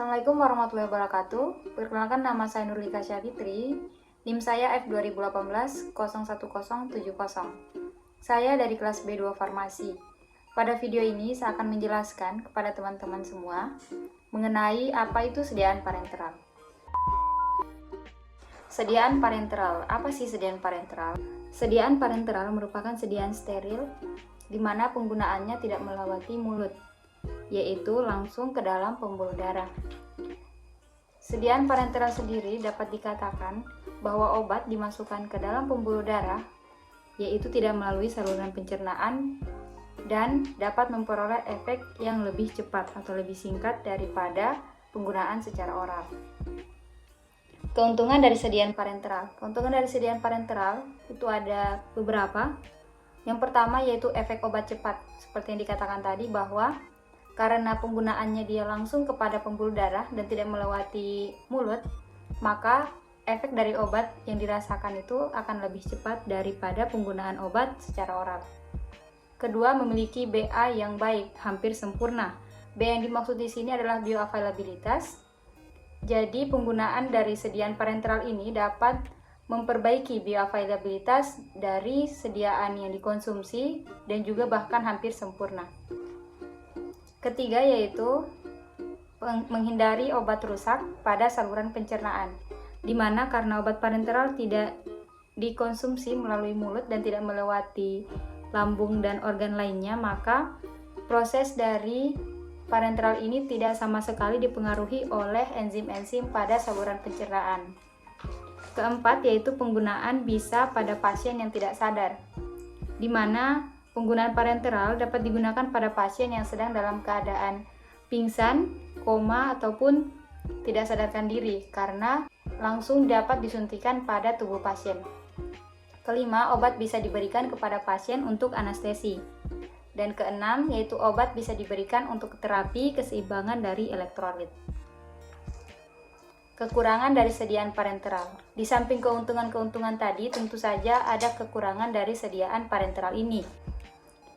Assalamualaikum warahmatullahi wabarakatuh. Perkenalkan, nama saya Nurlika Syafitri. NIM saya F2018-0107. Saya dari kelas B2 Farmasi. Pada video ini saya akan menjelaskan kepada teman-teman semua mengenai apa itu sediaan parenteral. Sediaan parenteral. Apa sih sediaan parenteral? Sediaan parenteral merupakan sediaan steril di mana penggunaannya tidak melewati mulut, yaitu langsung ke dalam pembuluh darah. Sediaan parenteral sendiri dapat dikatakan bahwa obat dimasukkan ke dalam pembuluh darah, yaitu tidak melalui saluran pencernaan dan dapat memperoleh efek yang lebih cepat atau lebih singkat daripada penggunaan secara oral. Keuntungan dari sediaan parenteral. Keuntungan dari sediaan parenteral itu ada beberapa. Yang pertama yaitu efek obat cepat, seperti yang dikatakan tadi bahwa karena penggunaannya dia langsung kepada pembuluh darah dan tidak melewati mulut, maka efek dari obat yang dirasakan itu akan lebih cepat daripada penggunaan obat secara oral. Kedua, memiliki BA yang baik, hampir sempurna. B yang dimaksud di sini adalah bioavailabilitas. Jadi penggunaan dari sediaan parenteral ini dapat memperbaiki bioavailabilitas dari sediaan yang dikonsumsi dan juga bahkan hampir sempurna. Ketiga yaitu menghindari obat rusak pada saluran pencernaan, di mana karena obat parenteral tidak dikonsumsi melalui mulut dan tidak melewati lambung dan organ lainnya, maka proses dari parenteral ini tidak sama sekali dipengaruhi oleh enzim-enzim pada saluran pencernaan. Keempat yaitu penggunaan bisa pada pasien yang tidak sadar, di mana penggunaan parenteral dapat digunakan pada pasien yang sedang dalam keadaan pingsan, koma, ataupun tidak sadarkan diri karena langsung dapat disuntikan pada tubuh pasien. Kelima, obat bisa diberikan kepada pasien untuk anestesi. Dan keenam, yaitu obat bisa diberikan untuk terapi keseimbangan dari elektrolit. Kekurangan dari sediaan parenteral. Di samping keuntungan-keuntungan tadi, tentu saja ada kekurangan dari sediaan parenteral ini.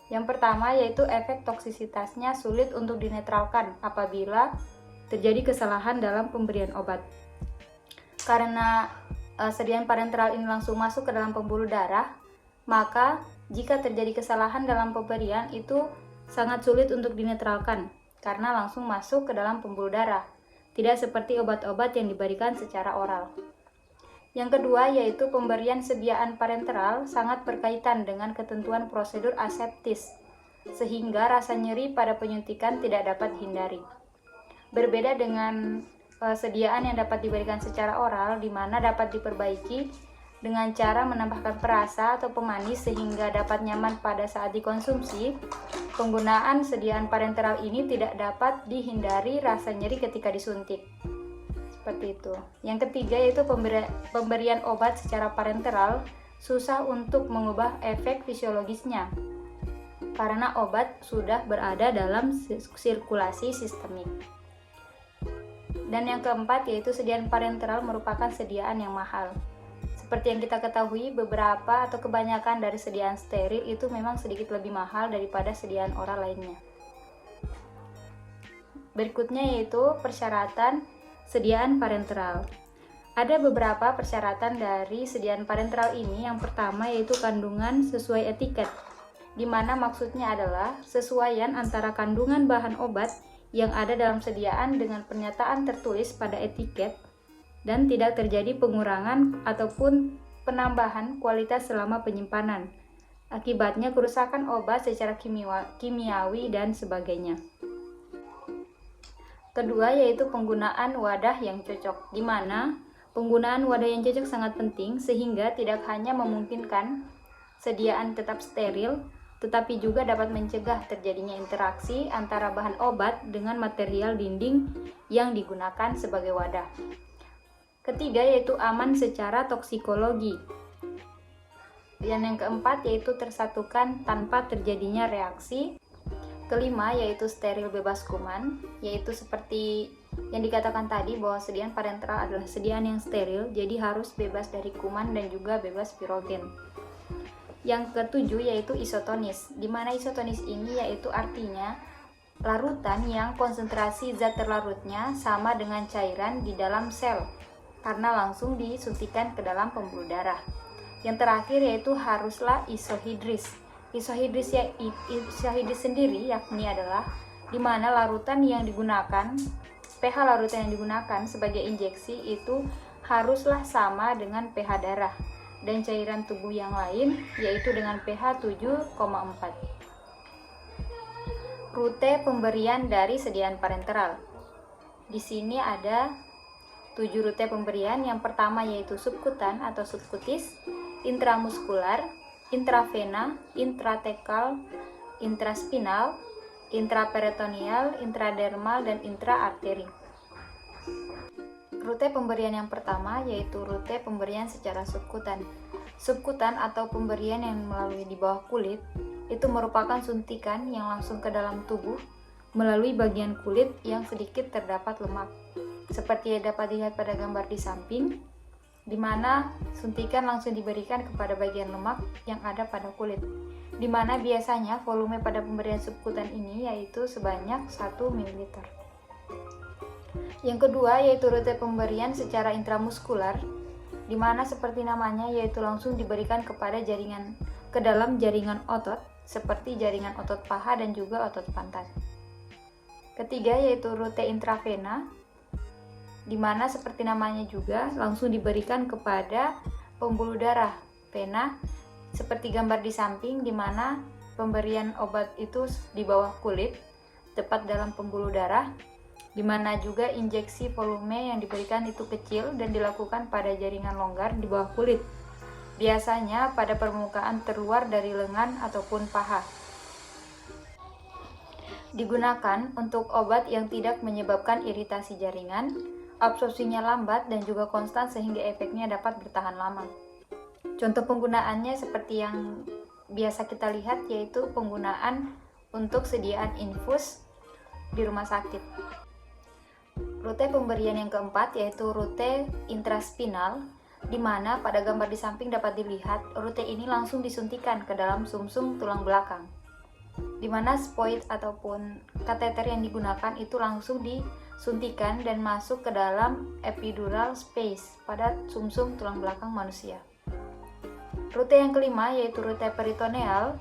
Yang pertama yaitu efek toksisitasnya sulit untuk dinetralkan apabila terjadi kesalahan dalam pemberian obat. Karena sediaan parenteral ini langsung masuk ke dalam pembuluh darah, maka jika terjadi kesalahan dalam pemberian itu sangat sulit untuk dinetralkan karena langsung masuk ke dalam pembuluh darah. Tidak seperti obat-obat yang diberikan secara oral. Yang kedua yaitu pemberian sediaan parenteral sangat berkaitan dengan ketentuan prosedur aseptis, sehingga rasa nyeri pada penyuntikan tidak dapat dihindari. Berbeda dengan sediaan yang dapat diberikan secara oral, di mana dapat diperbaiki dengan cara menambahkan perasa atau pemanis sehingga dapat nyaman pada saat dikonsumsi. Penggunaan sediaan parenteral ini tidak dapat dihindari rasa nyeri ketika disuntik. Seperti itu. Yang ketiga yaitu pemberian obat secara parenteral susah untuk mengubah efek fisiologisnya karena obat sudah berada dalam sirkulasi sistemik. Dan yang keempat yaitu sediaan parenteral merupakan sediaan yang mahal. Seperti yang kita ketahui, beberapa atau kebanyakan dari sediaan steril itu memang sedikit lebih mahal daripada sediaan oral lainnya. Berikutnya yaitu persyaratan sediaan parenteral. Ada beberapa persyaratan dari sediaan parenteral ini. Yang pertama yaitu kandungan sesuai etiket, di mana maksudnya adalah sesuaian antara kandungan bahan obat yang ada dalam sediaan dengan pernyataan tertulis pada etiket dan tidak terjadi pengurangan ataupun penambahan kualitas selama penyimpanan. Akibatnya kerusakan obat secara kimiawi dan sebagainya. Kedua yaitu penggunaan wadah yang cocok, di mana penggunaan wadah yang cocok sangat penting sehingga tidak hanya memungkinkan sediaan tetap steril, tetapi juga dapat mencegah terjadinya interaksi antara bahan obat dengan material dinding yang digunakan sebagai wadah. Ketiga yaitu aman secara toksikologi. Dan yang keempat yaitu tersatukan tanpa terjadinya reaksi. Kelima yaitu steril bebas kuman, yaitu seperti yang dikatakan tadi bahwa sediaan parenteral adalah sediaan yang steril, jadi harus bebas dari kuman dan juga bebas virogen. Yang ketujuh yaitu isotonis, di mana isotonis ini yaitu artinya larutan yang konsentrasi zat terlarutnya sama dengan cairan di dalam sel karena langsung disuntikan ke dalam pembuluh darah. Yang terakhir yaitu haruslah isohidris. Isohidris sendiri yakni adalah di mana larutan yang digunakan, pH larutan yang digunakan sebagai injeksi itu haruslah sama dengan pH darah dan cairan tubuh yang lain, yaitu dengan pH 7,4. Rute pemberian dari sediaan parenteral. Di sini ada 7 rute pemberian. Yang pertama yaitu subkutan atau subkutis, intramuskular, intravena, intratekal, intraspinal, intraperitoneal, intradermal, dan intraarteri. Rute pemberian yang pertama yaitu rute pemberian secara subkutan. Subkutan atau pemberian yang melalui di bawah kulit itu merupakan suntikan yang langsung ke dalam tubuh melalui bagian kulit yang sedikit terdapat lemak. Seperti yang dapat dilihat pada gambar di samping, di mana suntikan langsung diberikan kepada bagian lemak yang ada pada kulit, di mana biasanya volume pada pemberian subkutan ini yaitu sebanyak 1 ml. Yang kedua yaitu rute pemberian secara intramuskular, di mana seperti namanya yaitu langsung diberikan kepada ke dalam jaringan otot seperti jaringan otot paha dan juga otot pantat. Ketiga yaitu rute intravena, di mana seperti namanya juga langsung diberikan kepada pembuluh darah vena seperti gambar di samping, di mana pemberian obat itu di bawah kulit tepat dalam pembuluh darah, di mana juga injeksi volume yang diberikan itu kecil dan dilakukan pada jaringan longgar di bawah kulit, biasanya pada permukaan terluar dari lengan ataupun paha. Digunakan untuk obat yang tidak menyebabkan iritasi jaringan, absorpsinya lambat dan juga konstan sehingga efeknya dapat bertahan lama. Contoh penggunaannya seperti yang biasa kita lihat yaitu penggunaan untuk sediaan infus di rumah sakit. Rute pemberian yang keempat yaitu rute intraspinal, di mana pada gambar di samping dapat dilihat rute ini langsung disuntikan ke dalam sumsum tulang belakang, di mana spoid ataupun kateter yang digunakan itu langsung disuntikan dan masuk ke dalam epidural space pada sumsum tulang belakang manusia. Rute yang kelima yaitu rute peritoneal,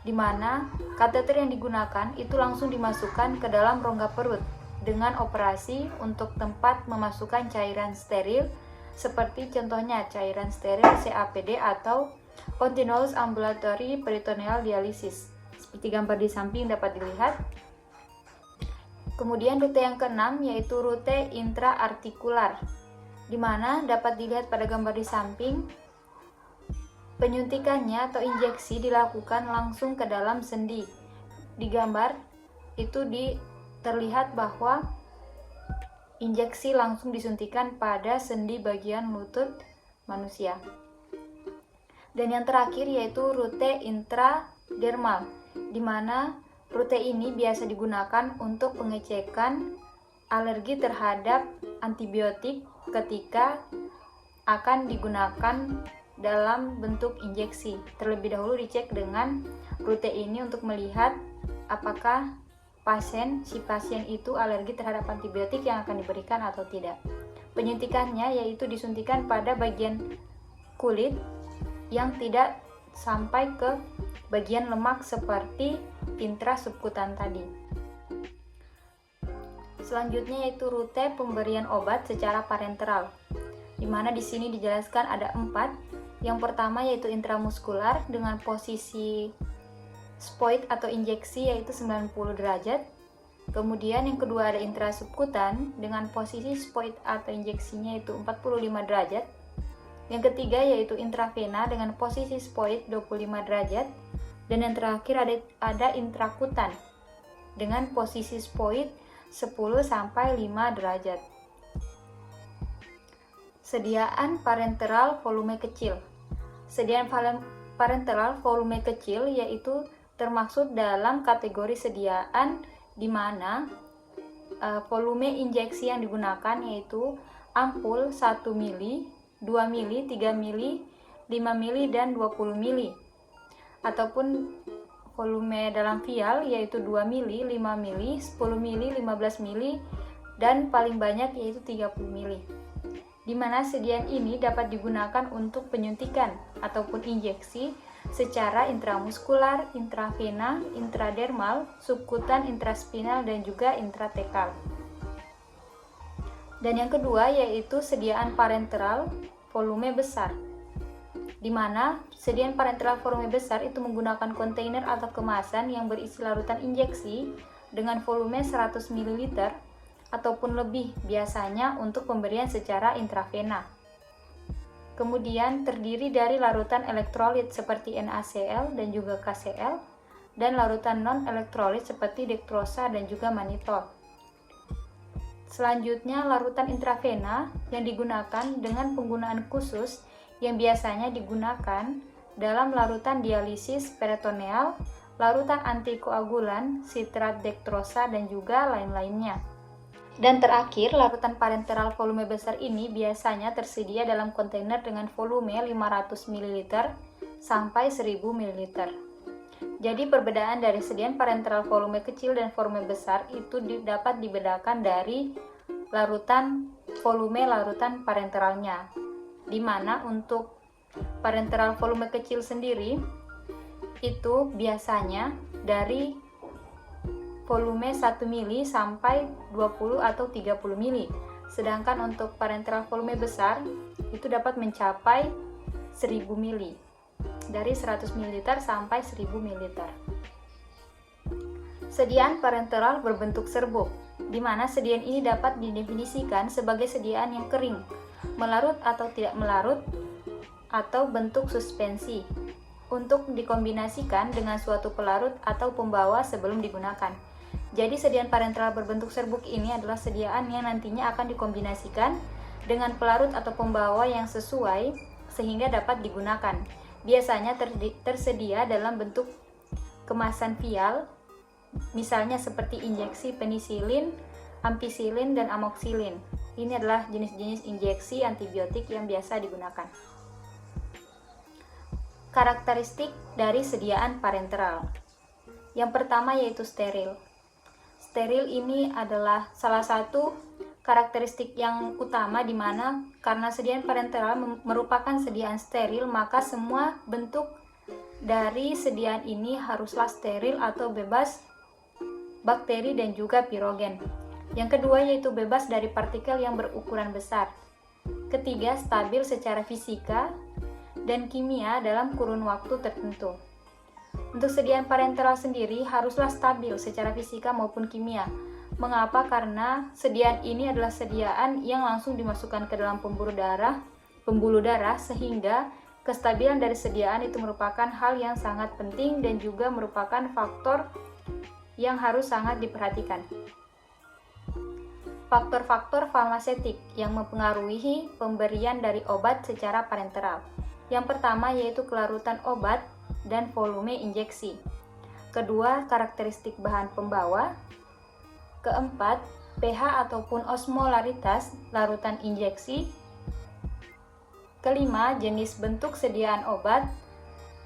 di mana kateter yang digunakan itu langsung dimasukkan ke dalam rongga perut dengan operasi untuk tempat memasukkan cairan steril seperti contohnya cairan steril CAPD atau Continuous Ambulatory Peritoneal Dialysis seperti gambar di samping dapat dilihat. Kemudian rute yang keenam yaitu rute intraartikular, di mana dapat dilihat pada gambar di samping penyuntikannya atau injeksi dilakukan langsung ke dalam sendi. Di gambar itu terlihat bahwa injeksi langsung disuntikan pada sendi bagian lutut manusia. Dan yang terakhir yaitu rute intradermal, di mana rute ini biasa digunakan untuk pengecekan alergi terhadap antibiotik ketika akan digunakan dalam bentuk injeksi. Terlebih dahulu dicek dengan rute ini untuk melihat apakah si pasien itu alergi terhadap antibiotik yang akan diberikan atau tidak. Penyuntikannya yaitu disuntikan pada bagian kulit yang tidak sampai ke bagian lemak seperti intrasubkutan tadi. Selanjutnya yaitu rute pemberian obat secara parenteral, di mana di sini dijelaskan ada 4. Yang pertama yaitu intramuskular dengan posisi spoid atau injeksi yaitu 90 derajat. Kemudian yang kedua ada intrasubkutan dengan posisi spoid atau injeksinya itu 45 derajat. Yang ketiga yaitu intravena dengan posisi spoid 25 derajat. Dan yang terakhir ada intrakutan dengan posisi spoid 10-5 derajat. Sediaan parenteral volume kecil. Sediaan parenteral volume kecil yaitu termaksud dalam kategori sediaan di mana volume injeksi yang digunakan yaitu ampul 1 mili, 2 mili, 3 mili, 5 mili, dan 20 mili. Ataupun volume dalam vial yaitu 2 mili, 5 mili, 10 mili, 15 mili, dan paling banyak yaitu 30 mili. Di mana sediaan ini dapat digunakan untuk penyuntikan ataupun injeksi secara intramuskular, intravena, intradermal, subkutan, intraspinal, dan juga intratekal. Dan yang kedua yaitu sediaan parenteral volume besar, di mana sediaan parenteral volume besar itu menggunakan kontainer atau kemasan yang berisi larutan injeksi dengan volume 100 ml ataupun lebih, biasanya untuk pemberian secara intravena. Kemudian terdiri dari larutan elektrolit seperti NaCl dan juga KCl, dan larutan non-elektrolit seperti dektrosa dan juga manitol. Selanjutnya larutan intravena yang digunakan dengan penggunaan khusus yang biasanya digunakan dalam larutan dialisis peritoneal, larutan antikoagulan, sitrat dektrosa, dan juga lain-lainnya. Dan terakhir, larutan parenteral volume besar ini biasanya tersedia dalam kontainer dengan volume 500 ml sampai 1000 ml. Jadi perbedaan dari sediaan parenteral volume kecil dan volume besar itu dapat dibedakan dari larutan parenteralnya, di mana untuk parenteral volume kecil sendiri itu biasanya dari volume 1 mili sampai 20 atau 30 mili. Sedangkan untuk parenteral volume besar itu dapat mencapai 1000 mili. Dari 100 ml sampai 1000 ml. Sediaan parenteral berbentuk serbuk, di mana sediaan ini dapat didefinisikan sebagai sediaan yang kering, melarut atau tidak melarut, atau bentuk suspensi, untuk dikombinasikan dengan suatu pelarut atau pembawa sebelum digunakan. Jadi sediaan parenteral berbentuk serbuk ini adalah sediaan yang nantinya akan dikombinasikan dengan pelarut atau pembawa yang sesuai sehingga dapat digunakan. Biasanya tersedia dalam bentuk kemasan vial, misalnya seperti injeksi penisilin, ampicillin, dan amoxicillin. Ini adalah jenis-jenis injeksi antibiotik yang biasa digunakan. Karakteristik dari sediaan parenteral. Yang pertama yaitu steril. Steril ini adalah salah satu karakteristik yang utama, di mana karena sediaan parenteral merupakan sediaan steril, maka semua bentuk dari sediaan ini haruslah steril atau bebas bakteri dan juga pirogen. Yang kedua yaitu bebas dari partikel yang berukuran besar. Ketiga, stabil secara fisika dan kimia dalam kurun waktu tertentu. Untuk sediaan parenteral sendiri haruslah stabil secara fisika maupun kimia. Mengapa? Karena sediaan ini adalah sediaan yang langsung dimasukkan ke dalam pembuluh darah, sehingga kestabilan dari sediaan itu merupakan hal yang sangat penting dan juga merupakan faktor yang harus sangat diperhatikan. Faktor-faktor farmasetik yang mempengaruhi pemberian dari obat secara parenteral. Yang pertama yaitu kelarutan obat dan volume injeksi. Kedua, karakteristik bahan pembawa. Keempat, pH ataupun osmolaritas larutan injeksi. Kelima, jenis bentuk sediaan obat.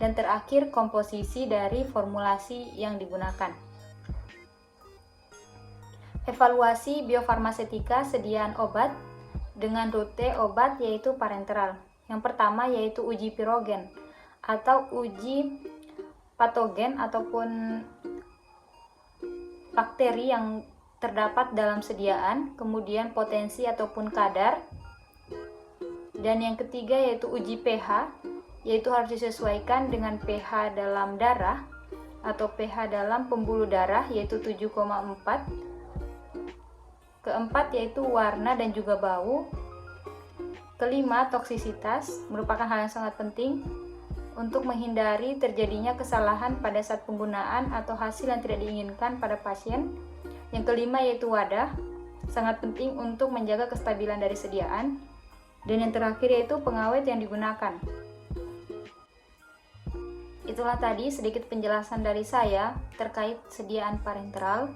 Dan terakhir, komposisi dari formulasi yang digunakan. Evaluasi biofarmasetika sediaan obat dengan rute obat yaitu parenteral. Yang pertama yaitu uji pirogen atau uji patogen ataupun bakteri yang terdapat dalam sediaan, kemudian potensi ataupun kadar. Dan yang ketiga yaitu uji pH, yaitu harus disesuaikan dengan pH dalam darah atau pH dalam pembuluh darah yaitu 7,4. Keempat yaitu warna dan juga bau. Kelima, toksisitas merupakan hal yang sangat penting untuk menghindari terjadinya kesalahan pada saat penggunaan atau hasil yang tidak diinginkan pada pasien. Yang kelima yaitu wadah, sangat penting untuk menjaga kestabilan dari sediaan. Dan yang terakhir yaitu pengawet yang digunakan. Itulah tadi sedikit penjelasan dari saya terkait sediaan parenteral.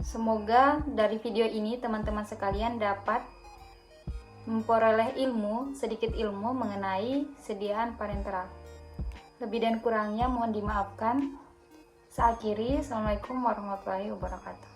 Semoga dari video ini teman-teman sekalian dapat memperoleh sedikit ilmu mengenai sediaan parenteral. Lebih dan kurangnya mohon dimaafkan. Saya akhiri. Assalamualaikum warahmatullahi wabarakatuh.